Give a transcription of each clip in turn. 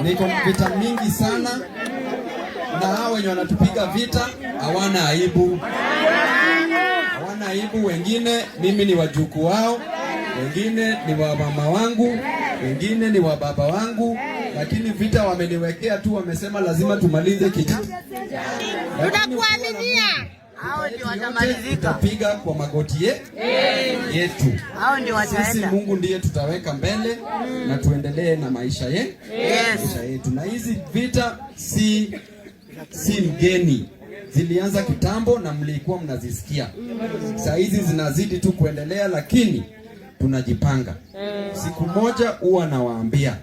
Niko vita mingi sana, na hao wenye wanatupiga vita hawana aibu. Hawana aibu. Wengine mimi ni wajukuu wao, wengine ni wa mama wangu, wengine ni wa baba wangu, lakini vita wameniwekea tu, wamesema lazima tumalize kijiji. Tunakuaminia. Hao ndio watamalizika. Tutapiga kwa magoti yetu. Hao ndio wataenda. Sisi Mungu ndiye tutaweka mbele na tuendelee na maisha yetu. Na hizi vita si mgeni. Zilianza kitambo na mlikuwa mnazisikia. Saa hizi zinazidi tu kuendelea, lakini tunajipanga. Siku moja huwa nawaambia,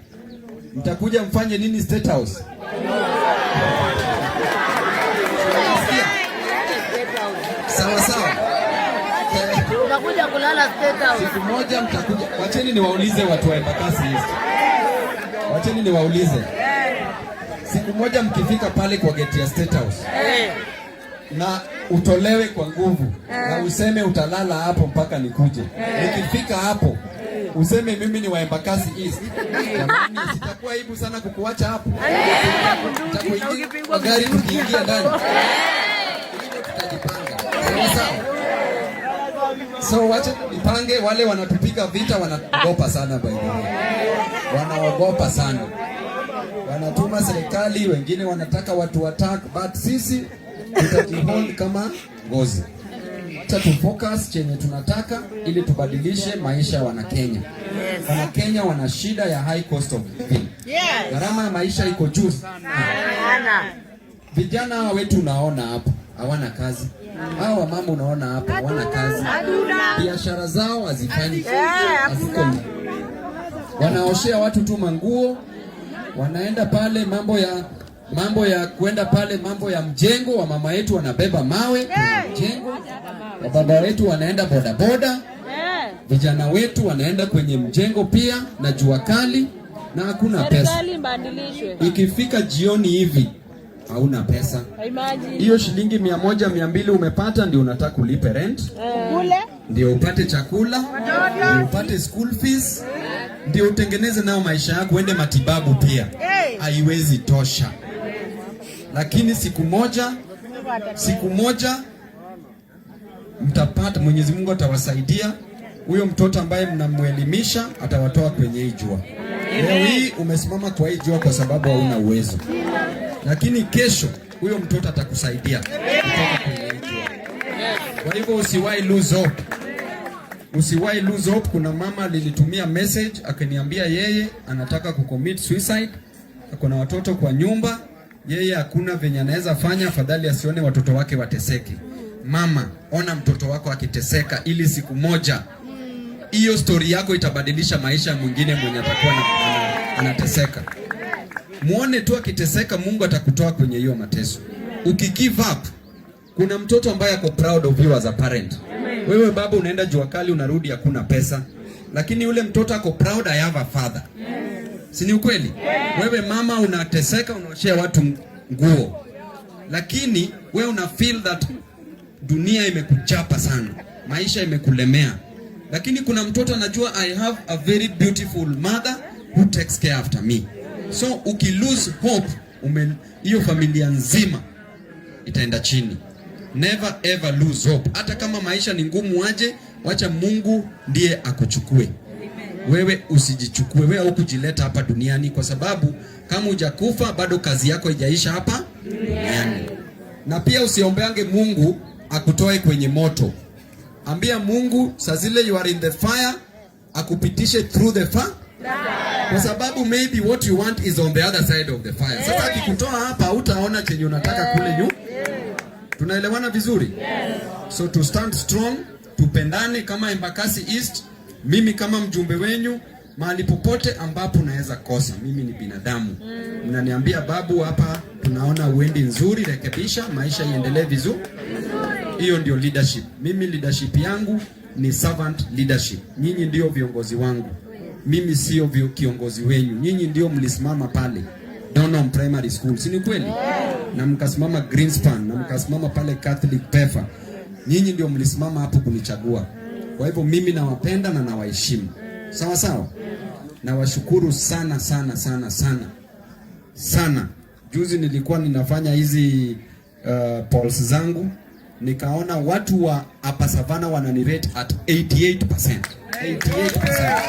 mtakuja mfanye nini State House? Sawa sawa. Tunakuja kulala State House. Siku moja mtakuja. Wacheni niwaulize watu wa Embakasi East. Wacheni niwaulize. Siku moja mkifika pale kwa gate ya State House, na utolewe kwa nguvu, na useme utalala hapo mpaka nikuje. Nikifika hapo useme mimi ni wa Embakasi East. Jamani, sitakuwa aibu sana kukuacha hapo. Kwa gari tukiingia ndani. So wacha nipange. Wale wanatupiga vita wanaogopa sana, by the way. Wanaogopa sana. Wanatuma serikali, wengine wanataka watu attack, but sisi tutajihold kama ngozi. Acha focus chenye tunataka ili tubadilishe maisha ya Wanakenya. Wanakenya wana shida ya high cost of living. Gharama ya maisha iko juu sana. Vijana wetu unaona hapo hawana kazi. Hao wamama unaona hapo hawana kazi. Biashara zao hazifanyi. Wanaoshea watu tu manguo. Wanaenda pale mambo ya kwenda pale mambo ya mjengo. Wa mama yetu wanabeba mawe mjengo. Wa baba wetu wanaenda boda boda. Vijana wetu wanaenda kwenye mjengo pia na jua kali na hakuna pesa. Ikifika jioni hivi hauna pesa. Hiyo shilingi 100 200 umepata, ndio unataka kulipe rent, ndio upate chakula, ndio upate school fees, ndio utengeneze nao maisha yako, uende matibabu pia. Haiwezi tosha. Lakini siku moja mtapata, Mwenyezi Mungu atawasaidia. Huyo mtoto ambaye mnamuelimisha atawatoa kwenye hii jua. Leo hii umesimama kwa hii jua kwa sababu hauna uwezo, lakini kesho huyo mtoto atakusaidia kutoka kwenye hii jua. Kwa hivyo usiwahi lose hope. Usiwahi lose hope. Kuna mama alinitumia message akaniambia yeye anataka kucommit suicide. Kuna watoto kwa nyumba, yeye hakuna venye anaweza fanya, afadhali asione watoto wake wateseke. Mama, ona mtoto wako akiteseka, ili siku moja hiyo story yako itabadilisha maisha mwingine mwenye atakuwa anateseka. Muone tu akiteseka, Mungu atakutoa kwenye hiyo mateso. Ukigive up, kuna mtoto ambaye ako proud of you as a parent. Wewe baba unaenda jua kali unarudi hakuna pesa, lakini yule mtoto ako proud, I have a father. Si ni ukweli? Wewe mama unateseka, unaoshea watu nguo, lakini wewe una feel that dunia imekuchapa sana, maisha imekulemea. Lakini kuna mtoto anajua I have a very beautiful mother who takes care after me. So ukilose hope, hiyo familia nzima itaenda chini. Never ever lose hope. Hata kama maisha ni ngumu aje, wacha Mungu ndiye akuchukue. Wewe usijichukue. Wewe hukujileta hapa duniani, kwa sababu kama hujakufa bado kazi yako haijaisha hapa duniani. Na pia usiombeange Mungu akutoe kwenye moto. Ambia Mungu saa zile you are in the fire akupitishe through the fire. Kwa sababu maybe what you want is on the other side of the fire. Sasa akikutoa hapa hutaona chenye unataka kule juu. Tunaelewana vizuri? So to stand strong, tupendane kama Embakasi East. Mimi kama mjumbe wenyu, mahali popote ambapo naweza kosa, mimi ni binadamu. Mnaniambia babu, hapa tunaona uendi nzuri, rekebisha, maisha iendelee vizuri. Hiyo ndio leadership. Mimi leadership yangu ni servant leadership. Nyinyi ndio viongozi wangu. Mimi sio kiongozi wenyu. Nyinyi ndio mlisimama pale Donholm Primary School. Si ni kweli? Na mkasimama Greenspan, na mkasimama pale Catholic Pefa. Nyinyi ndio mlisimama hapo kunichagua. Kwa hivyo mimi nawapenda na nawaheshimu. Sawa sawa? na washukuru sana sana sana sana sana. Juzi nilikuwa ninafanya hizi polls zangu, nikaona watu wa hapa Savannah wananirate at 88%. 88%.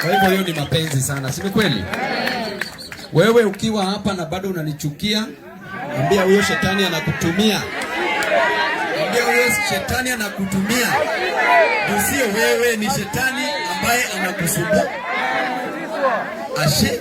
Kwa hivyo hiyo ni mapenzi sana, si kweli? Wewe ukiwa hapa na bado unanichukia, ambia huyo shetani anakutumia. Ambia huyo shetani anakutumia. Sio wewe, ni shetani ambaye anakusumbua. Ashe.